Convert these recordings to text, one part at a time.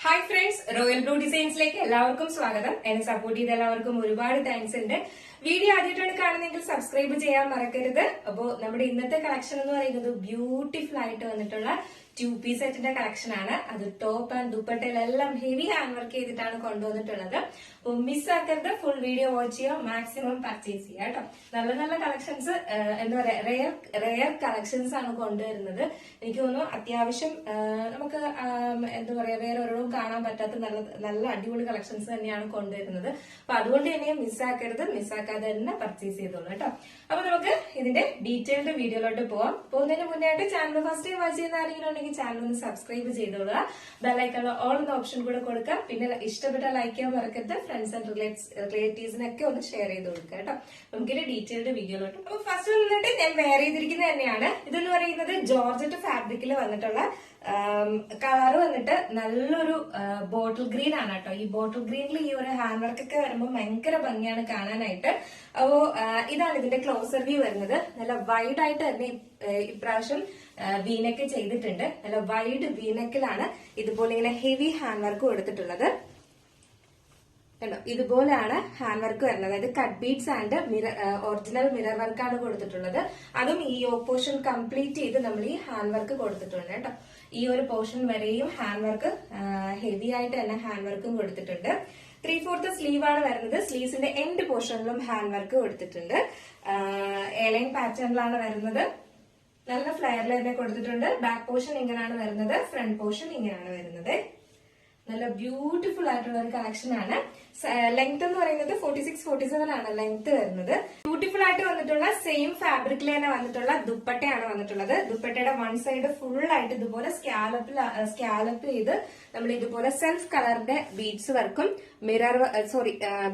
Hi friends, royal blue ഡിസൈൻസിലേക്ക് എല്ലാവർക്കും സ്വാഗതം. എന്നെ സപ്പോർട്ട് ചെയ്ത എല്ലാവർക്കും ഒരുപാട് താങ്ക്സ് ഉണ്ട്. വീഡിയോ ആദ്യമായിട്ടാണ് കാണുന്നതെങ്കിൽ സബ്സ്ക്രൈബ് ചെയ്യാൻ മറക്കരുത്. അപ്പോ നമ്മുടെ ഇന്നത്തെ കളക്ഷൻ എന്ന് പറയുന്നത് ബ്യൂട്ടിഫുൾ ആയിട്ട് വന്നിട്ടുള്ള 2-piece സെറ്റിന്റെ കളക്ഷൻ ആണ്. അത് ടോപ്പ് ആൻഡ് ദുപ്പട്ടയിലെല്ലാം ഹെവി ഹാൻഡ് വർക്ക് ചെയ്തിട്ടാണ് കൊണ്ടുവന്നിട്ടുള്ളത്. അപ്പോൾ മിസ്സാക്കരുത്, ഫുൾ വീഡിയോ വാച്ച് ചെയ്യുക, മാക്സിമം പർച്ചേസ് ചെയ്യുക കേട്ടോ. നല്ല നല്ല കളക്ഷൻസ്, എന്താ പറയാ, റെയർ കളക്ഷൻസ് ആണ് കൊണ്ടുവരുന്നത്. എനിക്ക് തോന്നുന്നു അത്യാവശ്യം നമുക്ക് എന്താ പറയാ, വേറെ ഒരിടവും കാണാൻ പറ്റാത്ത നല്ല അടിപൊളി കളക്ഷൻസ് തന്നെയാണ് കൊണ്ടുവരുന്നത്. അപ്പൊ അതുകൊണ്ട് തന്നെ മിസ്സാക്കാതെ തന്നെ പർച്ചേസ് ചെയ്തോളൂ കേട്ടോ. അപ്പൊ നമുക്ക് ഇതിന്റെ ഡീറ്റെയിൽഡ് വീഡിയോയിലോട്ട് പോവാം. പോകുന്നതിന് മുന്നേ ആയിട്ട് ചാനൽ ഫസ്റ്റ് ടൈം വാച്ച് ചെയ്യുന്ന ആരെങ്കിലും ഉണ്ടെങ്കിൽ ചാനൽ ഒന്ന് സബ്സ്ക്രൈബ് ചെയ്തോളുക. ബെല്ലൈക്കൺ ഓൾ എന്ന ഓപ്ഷൻ കൂടെ കൊടുക്കുക. പിന്നെ ഇഷ്ടപ്പെട്ട ലൈക്ക് ചെയ്യാൻ മറക്കരുത്. ഫ്രണ്ട്സ് ആൻഡ് റിലേറ്റീവ്സിനൊക്കെ ഒന്ന് ഷെയർ ചെയ്ത് കൊടുക്കുക കേട്ടോ. നമുക്കിത് ഡീറ്റെയിൽഡ് വീഡിയോയിലോട്ട്. അപ്പൊ ഫസ്റ്റ് വന്നിട്ട് ഞാൻ വെയർ ചെയ്തിരിക്കുന്നത് തന്നെയാണ്. ഇതെന്ന് പറയുന്നത് ജോർജറ്റ് ഫാബ്രിക്കിൽ വന്നിട്ടുള്ള കളർ വന്നിട്ട് നല്ലൊരു ബോട്ടിൽ ഗ്രീൻ ആണ് കേട്ടോ. ഈ ബോട്ടിൽ ഗ്രീനിൽ ഈ ഒരു ഹാൻഡ് വർക്ക് ഒക്കെ വരുമ്പോൾ ഭയങ്കര ഭംഗിയാണ് കാണാനായിട്ട്. അപ്പോ ഇതാണ് ഇതിന്റെ ക്ലോസർ വ്യൂ വരുന്നത്. നല്ല വൈഡ് ആയിട്ട് തന്നെ ഇപ്രാവശ്യം വീനെക്ക് ചെയ്തിട്ടുണ്ട്. നല്ല വൈഡ് വീനെക്കിലാണ് ഇതുപോലെ ഇങ്ങനെ ഹെവി ഹാൻഡ് വർക്ക് കൊടുത്തിട്ടുള്ളത്. ഇതുപോലെയാണ് ഹാൻഡ് വർക്ക് വരുന്നത്. അതായത് cut beads and original mirror വർക്കാണ് കൊടുത്തിട്ടുള്ളത്. അതും ഈ പോർഷൻ കംപ്ലീറ്റ് ചെയ്ത് നമ്മൾ ഈ ഹാൻഡ് വർക്ക് കൊടുത്തിട്ടുണ്ട് കേട്ടോ. ഈ ഒരു പോർഷൻ വരെയും ഹാൻഡ് വർക്ക് ഹെവി ആയിട്ട് തന്നെ ഹാൻഡ് വർക്കും കൊടുത്തിട്ടുണ്ട്. 3/4 സ്ലീവ് ആണ് വരുന്നത്. സ്ലീവ്സിന്റെ എൻഡ് പോർഷനിലും ഹാൻഡ് വർക്ക് കൊടുത്തിട്ടുണ്ട്. എലൈൻ പാറ്റേണിലാണ് വരുന്നത്. നല്ല ഫ്ലെയറിൽ തന്നെ കൊടുത്തിട്ടുണ്ട്. ബാക്ക് പോർഷൻ ഇങ്ങനെയാണ് വരുന്നത്, ഫ്രണ്ട് പോർഷൻ ഇങ്ങനെയാണ് വരുന്നത്. നല്ല ബ്യൂട്ടിഫുൾ ആയിട്ടുള്ള ഒരു കളക്ഷൻ ആണ്. ലെങ്ത് എന്ന് പറയുന്നത് 46-47 ആണ് ലെങ്ത് വരുന്നത്. ബ്യൂട്ടിഫുൾ ആയിട്ട് വന്നിട്ടുള്ള സെയിം ഫാബ്രിക്കിൽ തന്നെ വന്നിട്ടുള്ള ദുപ്പട്ടയാണ് വന്നിട്ടുള്ളത്. ദുപ്പട്ടയുടെ വൺ സൈഡ് ഫുൾ ആയിട്ട് ഇതുപോലെ സ്കാലപ്പ് ചെയ്ത് നമ്മൾ ഇതുപോലെ സെൽഫ് കളറിന്റെ ബീഡ്സ് വർക്കും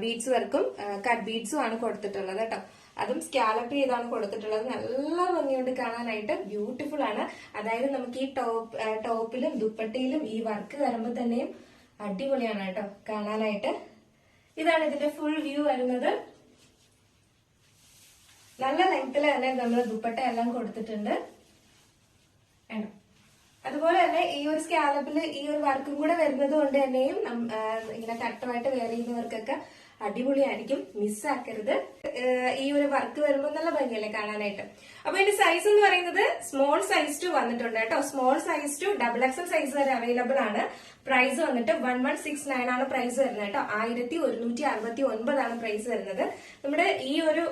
ബീഡ്സ് വർക്കും കട്ട് ബീഡ്സും ആണ് കൊടുത്തിട്ടുള്ളത് കേട്ടോ. അതും സ്കാലപ്പ് ചെയ്താണ് കൊടുത്തിട്ടുള്ളത്. നല്ല ഭംഗിയുണ്ട് കാണാനായിട്ട്, ബ്യൂട്ടിഫുൾ ആണ്. അതായത് നമുക്ക് ഈ ടോപ്പിലും ദുപ്പട്ടയിലും ഈ വർക്ക് വരുമ്പോൾ തന്നെയും അടിപൊളിയാണ് കേട്ടോ കാണാനായിട്ട്. ഇതാണ് ഇതിന്റെ ഫുൾ വ്യൂ വരുന്നത്. നല്ല ലെങ്ത്തിൽ തന്നെ നമ്മൾ ദുപ്പട്ട എല്ലാം കൊടുത്തിട്ടുണ്ട്. അതുപോലെ തന്നെ ഈ ഒരു സ്കാലപ്പില് ഈ ഒരു വർക്കും കൂടെ വരുന്നത് കൊണ്ട് തന്നെയും ഇങ്ങനെ കട്ടമായിട്ട് വെയർ ചെയ്യുന്നവർക്കൊക്കെ അടിപൊളിയായിരിക്കും. മിസ്സാക്കരുത്. ഈ ഒരു വർക്ക് വരുമ്പോൾ നല്ല ഭംഗിയല്ലേ കാണാനായിട്ട്. അപ്പൊ ഇതിന്റെ സൈസ് എന്ന് പറയുന്നത് സ്മോൾ സൈസ് ടു വന്നിട്ടുണ്ട് കേട്ടോ. Small size to XXL size വരെ അവൈലബിൾ ആണ്. പ്രൈസ് വന്നിട്ട് 1169 ആണ് പ്രൈസ് വരുന്നത് കേട്ടോ. 1169 ആണ് പ്രൈസ് വരുന്നത്. നമ്മുടെ ഈ ഒരു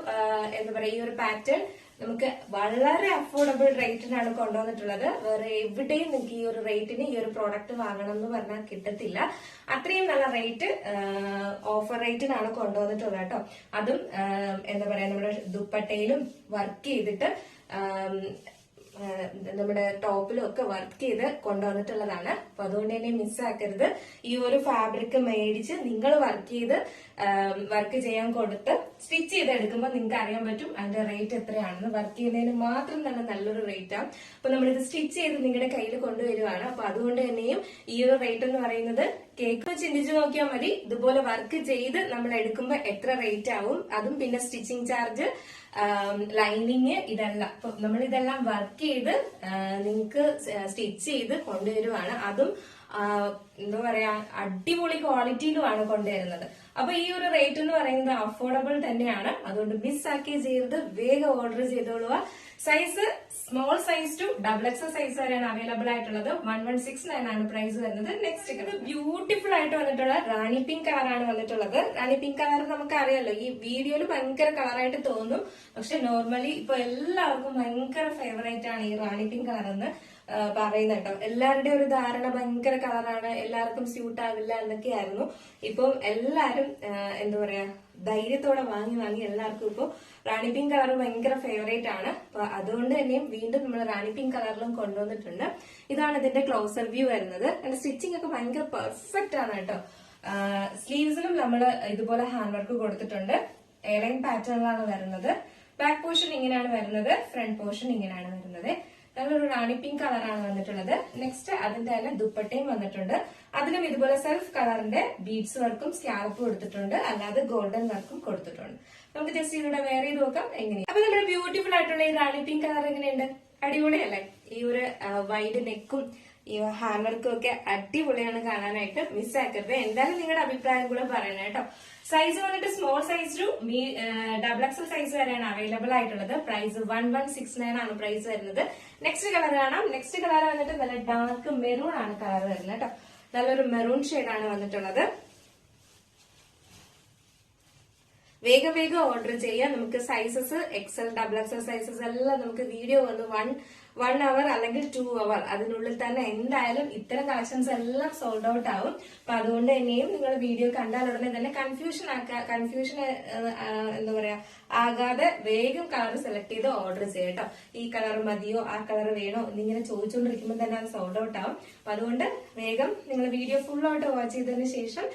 എന്താ പറയാ, ഈ ഒരു പാറ്റേൺ നമുക്ക് വളരെ അഫോർഡബിൾ റേറ്റിനാണ് കൊണ്ടുവന്നിട്ടുള്ളത്. വേറെ എവിടെയും നിങ്ങൾക്ക് ഈ ഒരു റേറ്റിന് ഈ ഒരു പ്രോഡക്റ്റ് വാങ്ങണം എന്ന് പറഞ്ഞാൽ കിട്ടത്തില്ല. അത്രയും നല്ല റേറ്റ് ഓഫർ റേറ്റിനാണ് കൊണ്ടുവന്നിട്ടുള്ളത് കേട്ടോ. അതും എന്താ പറയാ, നമ്മുടെ ദുപ്പട്ടയിലും വർക്ക് ചെയ്തിട്ട് നമ്മുടെ ടോപ്പിലും ഒക്കെ വർക്ക് ചെയ്ത് കൊണ്ടുവന്നിട്ടുള്ളതാണ്. അപ്പൊ അതുകൊണ്ട് തന്നെ മിസ്സാക്കരുത്. ഈ ഒരു ഫാബ്രിക് മേടിച്ച് നിങ്ങൾ വർക്ക് ചെയ്യാൻ കൊടുത്ത് സ്റ്റിച്ച് ചെയ്ത് എടുക്കുമ്പോൾ നിങ്ങൾക്ക് അറിയാൻ പറ്റും അതിന്റെ റേറ്റ് എത്രയാണെന്ന്. വർക്ക് ചെയ്യുന്നതിന് മാത്രം തന്നെ നല്ലൊരു റേറ്റ് ആണ്. അപ്പൊ നമ്മളിത് സ്റ്റിച്ച് ചെയ്ത് നിങ്ങളുടെ കയ്യിൽ കൊണ്ടുവരുവാണ്. അപ്പൊ അതുകൊണ്ട് തന്നെയും ഈ ഒരു റേറ്റ് എന്ന് പറയുന്നത് കേക്ക് ചിന്തിച്ചു നോക്കിയാൽ മതി. ഇതുപോലെ വർക്ക് ചെയ്ത് നമ്മൾ എടുക്കുമ്പോൾ എത്ര റേറ്റ് ആവും, അതും പിന്നെ സ്റ്റിച്ചിങ് ചാർജ്, ലൈനിങ്, ഇതെല്ലാം. അപ്പൊ നമ്മൾ ഇതെല്ലാം വർക്ക് ചെയ്ത് നിങ്ങൾക്ക് സ്റ്റിച്ച് ചെയ്ത് കൊണ്ടുവരുവാണ്. അതും എന്താ പറയാ, അടിപൊളി ക്വാളിറ്റിയിലുമാണ് കൊണ്ടുവരുന്നത്. അപ്പൊ ഈ ഒരു റേറ്റ് എന്ന് പറയുന്നത് അഫോർഡബിൾ തന്നെയാണ്. അതുകൊണ്ട് മിസ്സാക്കി ചെയ്ത് വേഗം ഓർഡർ ചെയ്തോളുക. Size small size to XXL size വരെയാണ് അവൈലബിൾ ആയിട്ടുള്ളത്. 1169 ആണ് പ്രൈസ് വരുന്നത്. നെക്സ്റ്റ് ഇത് ബ്യൂട്ടിഫുൾ ആയിട്ട് വന്നിട്ടുള്ള റാണി പിങ്ക് കളറാണ് വന്നിട്ടുള്ളത്. റാണി പിങ്ക് കളർ നമുക്ക് അറിയാലോ, ഈ വീഡിയോയിൽ ഭയങ്കര കളറായിട്ട് തോന്നും. പക്ഷെ നോർമലി ഇപ്പൊ എല്ലാവർക്കും ഭയങ്കര ഫേവറേറ്റ് ആണ് ഈ റാണി പിങ്ക് കളർ എന്ന് പറയുന്നത് കേട്ടോ. എല്ലാവരുടെയും ഒരു ധാരണ ഭയങ്കര കളറാണ്, എല്ലാവർക്കും സ്യൂട്ട് ആവില്ല എന്നൊക്കെയായിരുന്നു. ഇപ്പം എല്ലാരും എന്താ പറയാ, ധൈര്യത്തോടെ വാങ്ങി എല്ലാവർക്കും ഇപ്പൊ റാണി പിങ്ക് കളർ ഭയങ്കര ഫേവറേറ്റ് ആണ്. അപ്പൊ അതുകൊണ്ട് തന്നെയും വീണ്ടും നമ്മൾ റാണി പിങ്ക് കളറിലും കൊണ്ടുവന്നിട്ടുണ്ട്. ഇതാണ് ഇതിന്റെ ക്ലോസർ വ്യൂ വരുന്നത്. അതിന്റെ സ്റ്റിച്ചിങ് ഒക്കെ ഭയങ്കര പെർഫെക്റ്റ് ആണ് കേട്ടോ. സ്ലീവ്സിലും നമ്മൾ ഇതുപോലെ ഹാൻഡ് വർക്ക് കൊടുത്തിട്ടുണ്ട്. എയർലൈൻ പാറ്റേണിലാണ് വരുന്നത്. ബാക്ക് പോർഷൻ ഇങ്ങനെയാണ് വരുന്നത്, ഫ്രണ്ട് പോർഷൻ ഇങ്ങനെയാണ് വരുന്നത്. നല്ലൊരു റാണി പിങ്ക് കളറാണ് വന്നിട്ടുള്ളത്. നെക്സ്റ്റ് അതിന്റെ തന്നെ ദുപ്പട്ടയും വന്നിട്ടുണ്ട്. അതിലും ഇതുപോലെ സെൽഫ് കളറിന്റെ ബീഡ്സ് വർക്കും സ്കാലപ്പും കൊടുത്തിട്ടുണ്ട്. അല്ലാതെ ഗോൾഡൻ വർക്കും കൊടുത്തിട്ടുണ്ട്. നമുക്ക് ജസ്റ്റ് ഇതിലൂടെ വെയർ ചെയ്ത് നോക്കാം എങ്ങനെയാണ്. അപ്പൊ നമ്മുടെ ബ്യൂട്ടിഫുൾ ആയിട്ടുള്ള ഈ റാണി പിങ്ക് കളർ എങ്ങനെയുണ്ട്? അടിപൊളിയല്ലേ? ഈ ഒരു വൈഡ് നെക്കും ഈ ഹാൻഡ് വർക്കും ഒക്കെ അടിപൊളിയാണ് കാണാനായിട്ട്. മിസ്സാക്കരുത്. എന്തായാലും നിങ്ങളുടെ അഭിപ്രായം കൂടെ പറയണം കേട്ടോ. സൈസ് വന്നിട്ട് small size to XXL size വരെയാണ് അവൈലബിൾ ആയിട്ടുള്ളത്. പ്രൈസ് 1169 ആണ് പ്രൈസ് വരുന്നത്. നെക്സ്റ്റ് കളർ കാണാം. നെക്സ്റ്റ് കളർ വന്നിട്ട് നല്ല ഡാർക്ക് മെറൂൺ ആണ് കളർ വരുന്നത് കേട്ടോ. നല്ലൊരു മെറൂൺ ഷെയ്ഡാണ് വന്നിട്ടുള്ളത്. വേഗം ഓർഡർ ചെയ്യാം. നമുക്ക് സൈസസ് XL XXL സൈസസ് എല്ലാം നമുക്ക് വീഡിയോ വന്ന് 1 അവർ അല്ലെങ്കിൽ 2 അവർ അതിനുള്ളിൽ തന്നെ എന്തായാലും ഇത്തരം കളക്ഷൻസ് എല്ലാം സോൾഡ് ഔട്ട് ആവും. അപ്പൊ അതുകൊണ്ട് തന്നെയും നിങ്ങൾ വീഡിയോ കണ്ടാൽ ഉടനെ തന്നെ കൺഫ്യൂഷൻ എന്താ പറയാ ആകാതെ വേഗം കളർ സെലക്ട് ചെയ്ത് ഓർഡർ ചെയ്യാം കേട്ടോ. ഈ കളർ മതിയോ ആ കളർ വേണോ എന്നിങ്ങനെ ചോദിച്ചുകൊണ്ടിരിക്കുമ്പോൾ തന്നെ അത് സോൾഡ് ഔട്ട് ആവും. അപ്പൊ അതുകൊണ്ട് വേഗം നിങ്ങൾ വീഡിയോ ഫുൾ ആയിട്ട് വാച്ച് ചെയ്തതിന് ശേഷം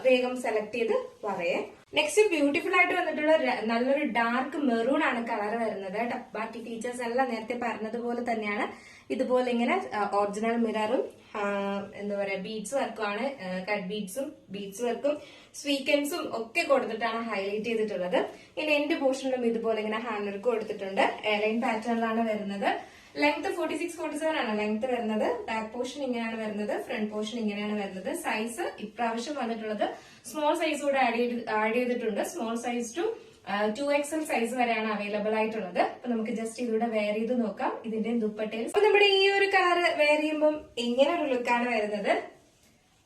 വേഗം സെലക്ട് ചെയ്ത് പറയേ. നെക്സ്റ്റ് ബ്യൂട്ടിഫുൾ ആയിട്ട് വന്നിട്ടുള്ള നല്ലൊരു ഡാർക്ക് മെറൂൺ ആണ് കളർ വരുന്നത് കേട്ടോ. ബാക്കി ഫീച്ചേഴ്സ് എല്ലാം നേരത്തെ പറഞ്ഞതുപോലെ തന്നെയാണ്. ഇതുപോലെ ഇങ്ങനെ ഒറിജിനൽ മിററും എന്താ പറയാ ബീഡ്സ് വർക്കും ആണ്. കട്ട് ബീഡ്സ് വർക്കും സ്വീക്കൻസും ഒക്കെ കൊടുത്തിട്ടാണ് ഹൈലൈറ്റ് ചെയ്തിട്ടുള്ളത്. ഇനി എൻഡ് പോർഷനിലും ഇതുപോലെ ഇങ്ങനെ ഹാൻഡ് വർക്ക് കൊടുത്തിട്ടുണ്ട്. എയർലൈൻ പാറ്റേണിലാണ് വരുന്നത്. ലെങ്ത് 46-47 ആണ് ലെങ്ത് വരുന്നത്. ബാക്ക് പോർഷൻ ഇങ്ങനെയാണ് വരുന്നത്. ഫ്രണ്ട് പോർഷൻ ഇങ്ങനെയാണ് വരുന്നത്. സൈസ് ഇപ്രാവശ്യം വന്നിട്ടുള്ളത് സ്മോൾ സൈസ് കൂടെ ആഡ് ചെയ്തിട്ടുണ്ട്. Small size to 2XL size വരെയാണ് അവൈലബിൾ ആയിട്ടുള്ളത്. അപ്പൊ നമുക്ക് ജസ്റ്റ് ഇതിലൂടെ വെയർ ചെയ്ത് നോക്കാം ഇതിന്റെ ദുപ്പട്ടയിൽ. അപ്പൊ നമ്മുടെ ഈ ഒരു കളർ വെയർ ചെയ്യുമ്പോൾ ഇങ്ങനെ ഒരു ലുക്കാണ് വരുന്നത്.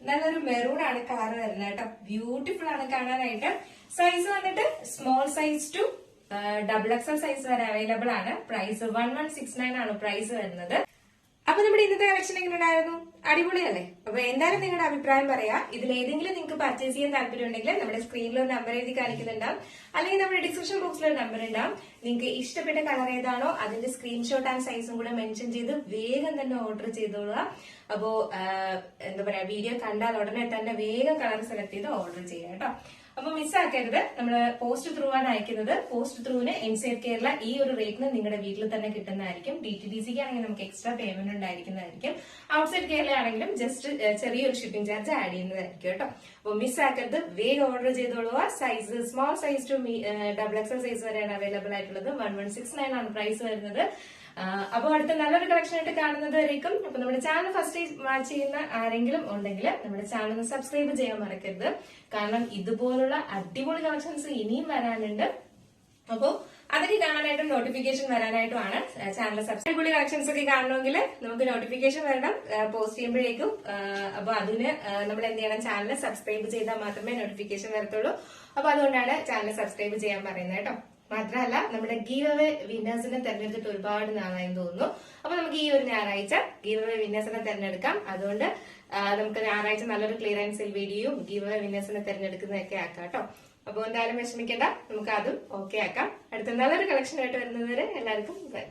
നല്ലൊരു മെറൂൺ ആണ് കളർ വരുന്നത് കേട്ടോ. ബ്യൂട്ടിഫുൾ ആണ് കാണാനായിട്ട്. സൈസ് വന്നിട്ട് small size to XXL size വരെ അവൈലബിൾ ആണ്. പ്രൈസ് 1169 ആണ് പ്രൈസ് വരുന്നത്. അപ്പൊ നമ്മുടെ ഇന്നത്തെ കളക്ഷൻ എങ്ങനെ ഉണ്ടായിരുന്നു? അടിപൊളിയല്ലേ? അപ്പൊ എന്തായാലും നിങ്ങളുടെ അഭിപ്രായം പറയാ. ഇതിൽ ഏതെങ്കിലും നിങ്ങൾക്ക് പർച്ചേസ് ചെയ്യാൻ താല്പര്യം ഉണ്ടെങ്കിൽ നമ്മുടെ സ്ക്രീനിൽ ഒരു നമ്പർ എഴുതി കാണിക്കുന്നുണ്ടാവും, അല്ലെങ്കിൽ നമ്മുടെ ഡിസ്ക്രിപ്ഷൻ ബോക്സിൽ ഒരു നമ്പർ ഉണ്ടാവും. നിങ്ങൾക്ക് ഇഷ്ടപ്പെട്ട കളർ ഏതാണോ അതിന്റെ സ്ക്രീൻഷോട്ട് ആൻഡ് സൈസും കൂടെ മെൻഷൻ ചെയ്ത് വേഗം തന്നെ ഓർഡർ ചെയ്തോളുക. അപ്പോ എന്താ പറയാ വീഡിയോ കണ്ടാൽ ഉടനെ തന്നെ വേഗം കളർ സെലക്ട് ചെയ്ത് ഓർഡർ ചെയ്യാം കേട്ടോ. അപ്പൊ മിസ്സാക്കരുത്. നമ്മള് പോസ്റ്റ് ത്രൂ ആണ് അയക്കുന്നത്. പോസ്റ്റ് ത്രൂവിന് ഇൻസൈഡ് കേരള ഈ ഒരു റേറ്റിന് നിങ്ങളുടെ വീട്ടിൽ തന്നെ കിട്ടുന്നതായിരിക്കും. DTDCക്ക് ആണെങ്കിൽ നമുക്ക് എക്സ്ട്രാ പേയ്മെന്റ് ഉണ്ടായിരിക്കുന്നതായിരിക്കും. ഔട്ട്സൈഡ് കേരള ആണെങ്കിലും ജസ്റ്റ് ചെറിയൊരു ഷിപ്പിംഗ് ചാർജ് ആഡ് ചെയ്യുന്നതായിരിക്കും കേട്ടോ. അപ്പൊ മിസ്സാക്കരുത്. വേഗം ഓർഡർ ചെയ്തോളുക. Size small size to XXL size വരെയാണ് അവൈലബിൾ ആയിട്ടുള്ളത്. 1169 ആണ് പ്രൈസ് വരുന്നത്. അപ്പൊ അടുത്ത നല്ലൊരു കളക്ഷൻ ആയിട്ട് കാണുന്നത് വരേക്കും. അപ്പൊ നമ്മുടെ ചാനൽ ഫസ്റ്റ് വാച്ച് ചെയ്യുന്ന ആരെങ്കിലും ഉണ്ടെങ്കിൽ നമ്മുടെ ചാനൽ സബ്സ്ക്രൈബ് ചെയ്യാൻ മറക്കരുത്. കാരണം ഇതുപോലുള്ള അടിപൊളി കളക്ഷൻസ് ഇനിയും വരാനുണ്ട്. അപ്പോ അതൊക്കെ കാണാനായിട്ടും നോട്ടിഫിക്കേഷൻ വരാനായിട്ടുമാണ് ചാനൽ സബ്സ്ക്രൈബ്. അടിപൊളി കളക്ഷൻസ് ഒക്കെ കാണണമെങ്കിൽ നമുക്ക് നോട്ടിഫിക്കേഷൻ വരണം പോസ്റ്റ് ചെയ്യുമ്പോഴേക്കും. അപ്പൊ അതിന് നമ്മൾ എന്ത് ചെയ്യണം? ചാനൽ സബ്സ്ക്രൈബ് ചെയ്താൽ മാത്രമേ നോട്ടിഫിക്കേഷൻ വരത്തുള്ളൂ. അപ്പൊ അതുകൊണ്ടാണ് ചാനൽ സബ്സ്ക്രൈബ് ചെയ്യാൻ പറയുന്നത് കേട്ടോ. മാത്രമല്ല നമ്മുടെ ഗീവ് അവേ വിന്നേഴ്സിനെ തെരഞ്ഞെടുത്തിട്ട് ഒരുപാട് നാളായെന്ന് തോന്നുന്നു. അപ്പൊ നമുക്ക് ഈ ഒരു ഞായറാഴ്ച ഗീവ് അവേ വിന്നേഴ്സിനെ തെരഞ്ഞെടുക്കാം. അതുകൊണ്ട് നമുക്ക് ഞായറാഴ്ച നല്ലൊരു ക്ലിയറൻസ് സെയിൽ വീഡിയോയും ഗീവ് അവേ വിന്നേഴ്സിനെ തെരഞ്ഞെടുക്കുന്നതൊക്കെ ആക്കാം കേട്ടോ. അപ്പൊ എന്തായാലും വിഷമിക്കേണ്ട, നമുക്ക് അതും ഓക്കെ ആക്കാം. അടുത്ത നല്ലൊരു കളക്ഷൻ ആയിട്ട് വരുന്നത് വരെ എല്ലാവർക്കും ബൈ.